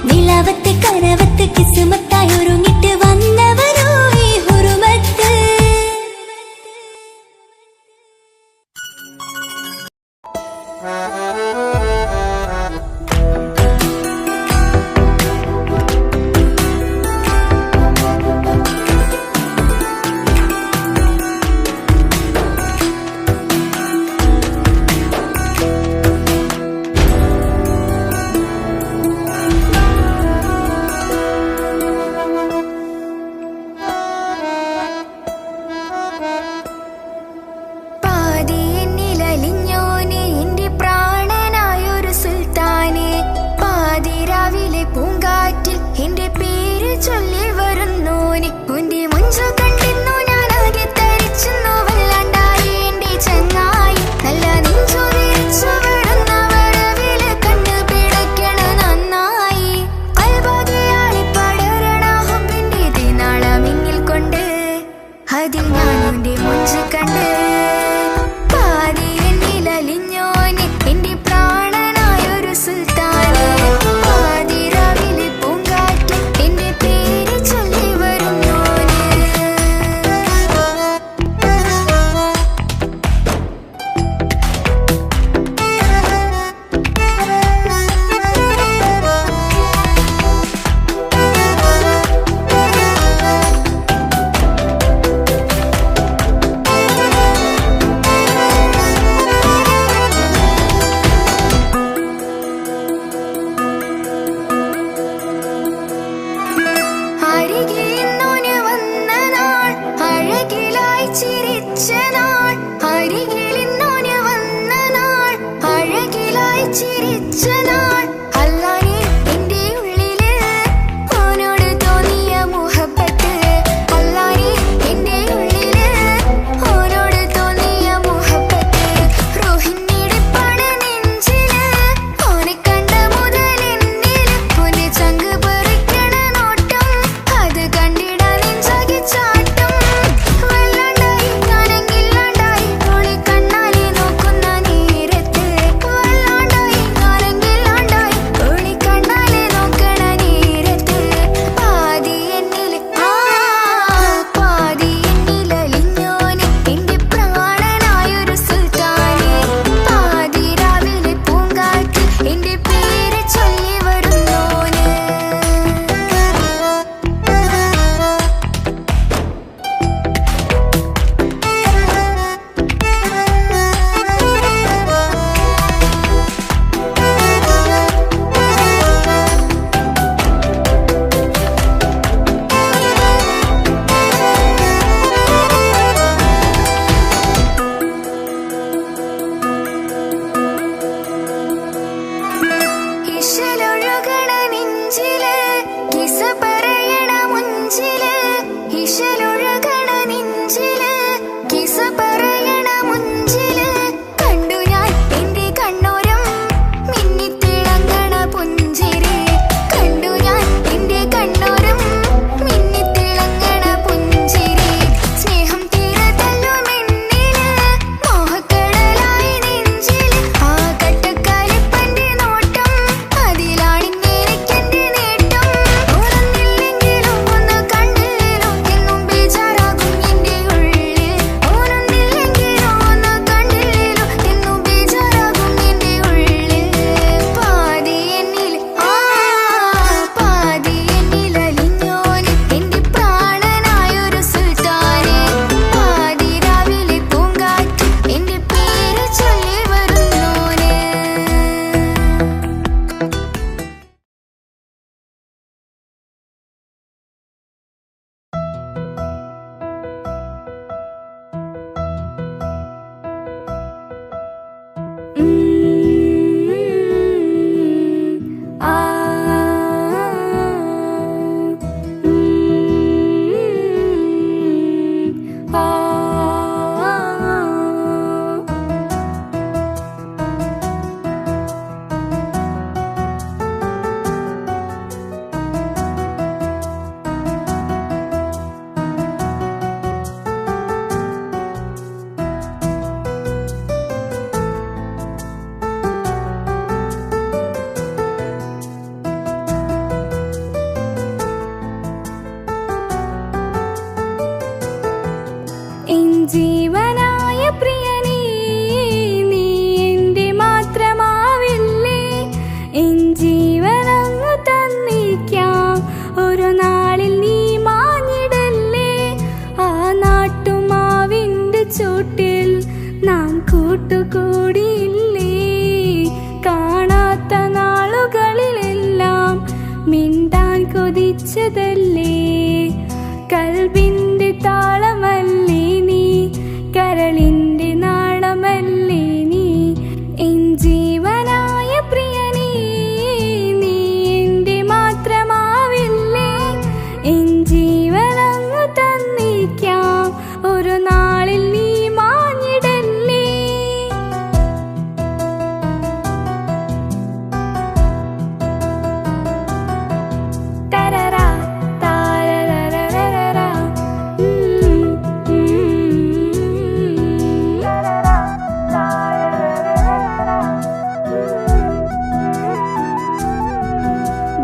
നിലാവത്ത് കനവത്ത് കിസ്മത്തായി ഒരുങ്ങിട്ട് വന്നവരോ ഈ ഹുറുമത്ത് പാതിയെന്നിലലിഞ്ഞോനെ എന്റെ പ്രാണനായൊരു സുൽത്താനെ പാതിരാവിലെ പൂങ്കാറ്റിൽ എന്റെ പേര് ചൊല്ലി വരുന്നോനെ ഉന്റെ മുഞ്ചു കണ്ടിരുന്നു ഞാനാകെ തരിച്ചെന്നു വല്ലാണ്ടായി എന്റെ ചങ്ങായി നല്ല നെഞ്ചു വിരിച്ചു വിടുന്ന വരവില് കണ്ണു പിടയ്ക്കണ നന്നായി കൽബാകെയാളി പടരണ ഹുബിന്റെ ദിനാളമിങ്ങിൽ കൊണ്ട് അതിൽ ഞാൻ എന്റെ മുഞ്ചു കണ്ട് പാതിയെന്നിലലിഞ്ഞോനെ എന്റെ പ്രാണനായൊരു സുൽത്താനെ പാതിരാവിലെ പൂങ്കാറ്റിൽ എന്റെ പേര് ചൊല്ലി വരുന്നോനെ ജനിച്ച നാൾ, അരികിലിന്നോന് വന്ന നാൾ, അഴകിലായി ചിരിച്ച നാൾ. അല്ലാനെ എന്റെ ഉള്ളില് ഓനോട് തോന്നിയ മുഹബത്ത്, അല്ലാനെ എന്റെ ഉള്ളില് ഓനോട് തോന്നിയ മുഹബത്ത്. റോഹിണിടിപ്പാണ് നെഞ്ചില്, ഓനെ കണ്ട മുതൽ എന്നില് ഓനെ ചങ്ക് പറിക്കണ നോട്ടം, അത് കണ്ടിടാ നെഞ്ചാകെ ചാട്ടം. വല്ലാണ്ടായി ഞാനെങ്കില്ലാണ്ടായി ഓളെ കണ്ണാലെ നോക്കുന്ന നേരത്ത്, വല്ലാണ്ടായി ഞാനെങ്കില്ലാണ്ടായി ഓളെ കണ്ണാലെ നോക്കണ നേരത്ത്. പാതി എന്നില് പാതി എന്നിലലിഞ്ഞോന് എന്റെ പ്രാണനായൊരു സുൽത്താനെ. പാതി രാവിലെ പൂങ്കാറ്റ് എന്റെ പേര് ചൊല്ലി വരുന്നോന്. ഇശലൊഴുകണ നെഞ്ചില്, കിസ പറയണ മുഞ്ചില്. ഇശലൊഴുകണ നെഞ്ചില്, കിസ പറയണ മുഞ്ചില്. കണ്ടു ഞാൻ എന്റെ കണ്ണോരം മിന്നിത്തിളങ്ങണ പുഞ്ചിരി. കണ്ടു ഞാൻ എന്റെ കണ്ണോരം മിന്നിത്തിളങ്ങണ പുഞ്ചിരി. സ്നേഹം തീരതല്ലും എന്നില്, മോഹക്കടലായി നെഞ്ചില്. ആ കട്ടക്കാലിപ്പന്റെ നോട്ടം, അതിലാണിന്നെനിക്കെന്റെ നേട്ടം. ഓനൊന്നില്ലെങ്കിലും ഒന്ന് കണ്ടില്ലേലും എന്നും ബേജാറാകും എന്റെ ഉള്ളിൽ. ഓനൊന്നില്ലെങ്കിലും ഒന്ന് കണ്ടില്ലേലും എന്നും ബേജാറാകും എന്റെ ഉള്ളിൽ. പാതി എന്നില് പാതി എന്നിലലിഞ്ഞോന് എന്റെ പ്രാണനായൊരു സുൽത്താനെ. പാതി രാവിലെ പൂങ്കാറ്റ് എന്റെ പേര് ചൊല്ലി വരുന്നോന്. എൻ ജീവനായ പ്രിയനേ, നീ എന്റെ മാത്രമാവില്ലേ. എൻ ജീവനങ്ങ് തന്നിക്കാം, ഒരു നാളിൽ നീ മാഞ്ഞിടല്ലേ. ആ നാട്ടുമാവിന്റെ ചൂട്ടിൽ നാം കൂട്ടുകൂടിയില്ലേ. കാണാത്ത നാളുകളിലെല്ലാം മിണ്ടാൻ കൊതിച്ചതല്ലേ. കൽബിന്റെ താളമല്ലേ നീ, കരളിന്റെ നാളമല്ലേ നീ. എൻ ജീവനായ പ്രിയനേ, നീ എന്റെ മാത്രമാവില്ലേ. എൻ ജീവനങ്ങ് തന്നിക്കാം, ഒരു നാളിൽ നീ മാഞ്ഞിടല്ലേ. തരറാ താരരരരരരാ.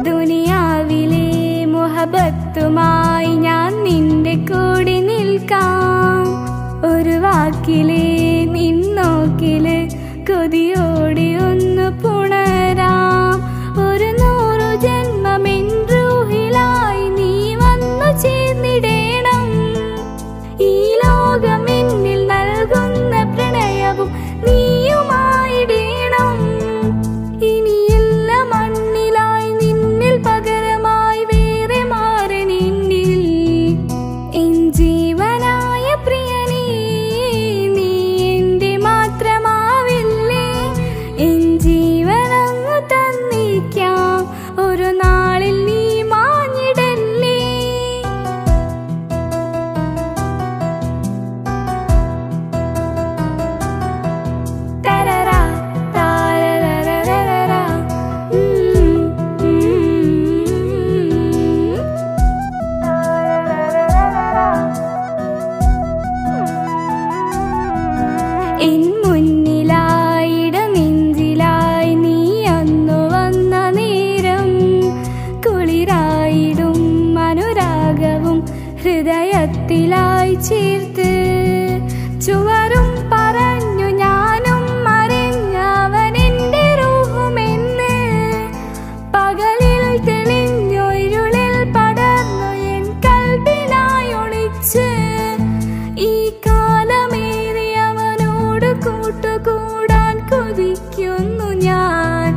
ദുനിയാവിലെ മുഹബത്തുമായി ഞാൻ നിന്റെ കൂടെ നിൽക്കാം. ഒരു വാക്കിലെ നിന്നോക്കില് കൊതിയോടെ ഒന്ന് പുണരാം. ഒരു 100 ജന്മമെൻ റൂഹിലായി നീ വന്നു ചേർന്നിടേണം. ഈ ലോകം എന്നിൽ നൽകുന്ന പ്രണയവും നീയുമായിടേണം. ഇനിയില്ല മണ്ണിലായി നിന്നിൽ പകരമായി വേറെ മാറി നിന്നിൽ. എൻ ജീവനായ പ്രിയനേ, ഹൃദയത്തിലായി ചേർത്ത് ചുവരും പറഞ്ഞു ഞാനും അറിഞ്ഞവനെന്റെ റൂഹുമെന്ന് പകലിൽ തെളിഞ്ഞു ഇരുളിൽ പടർന്നു എൻ കൽബിലായി ഒളിച്ച് ഈ കാലമേറി അവനോട് കൂട്ടുകൂടാൻ കൊതിക്കുന്നു ഞാൻ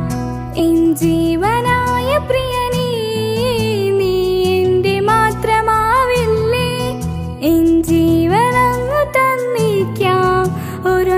എൻ ജീവനായ പ്രിയനീ നീ എന്റെ മാത്രമാവില്ലേ എൻ ജീവനങ്ങ് തന്നിക്കാം ഒരു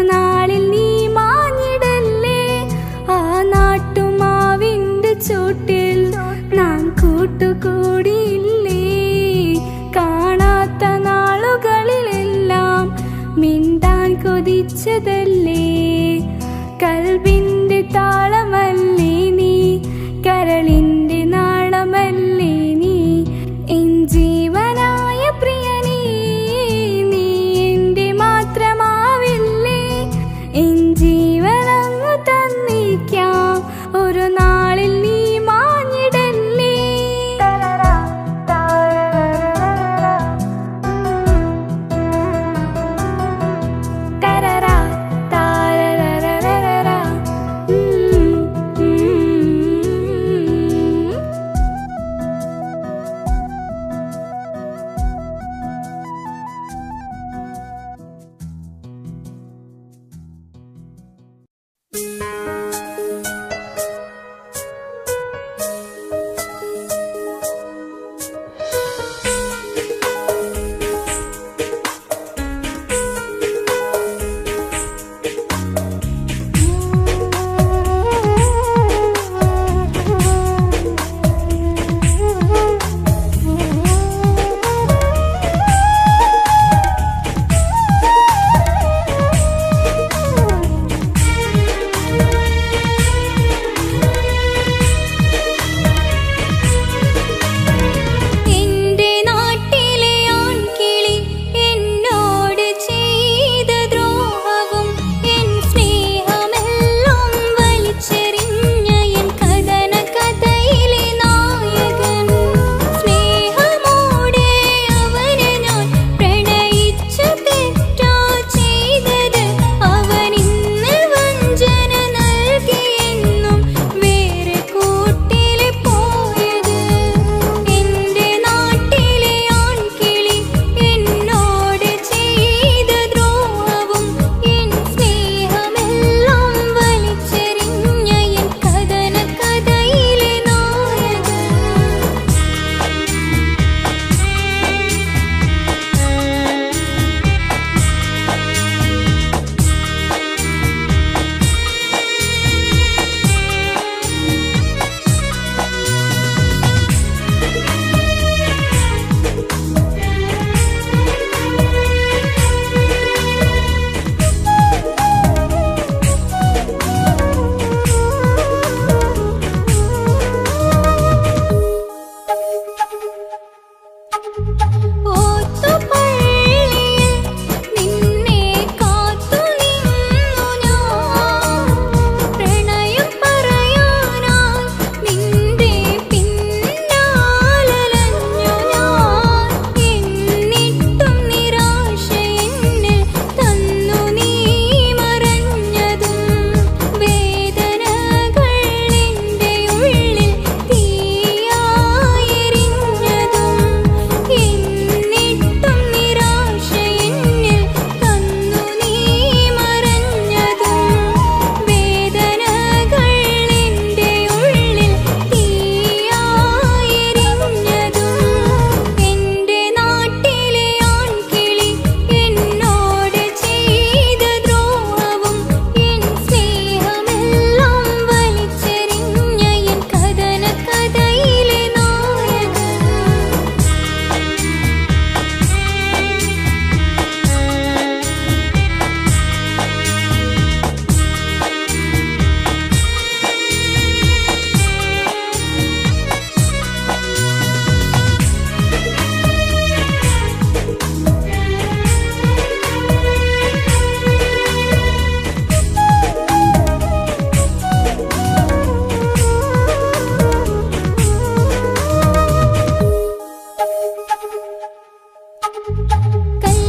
കല്യാണ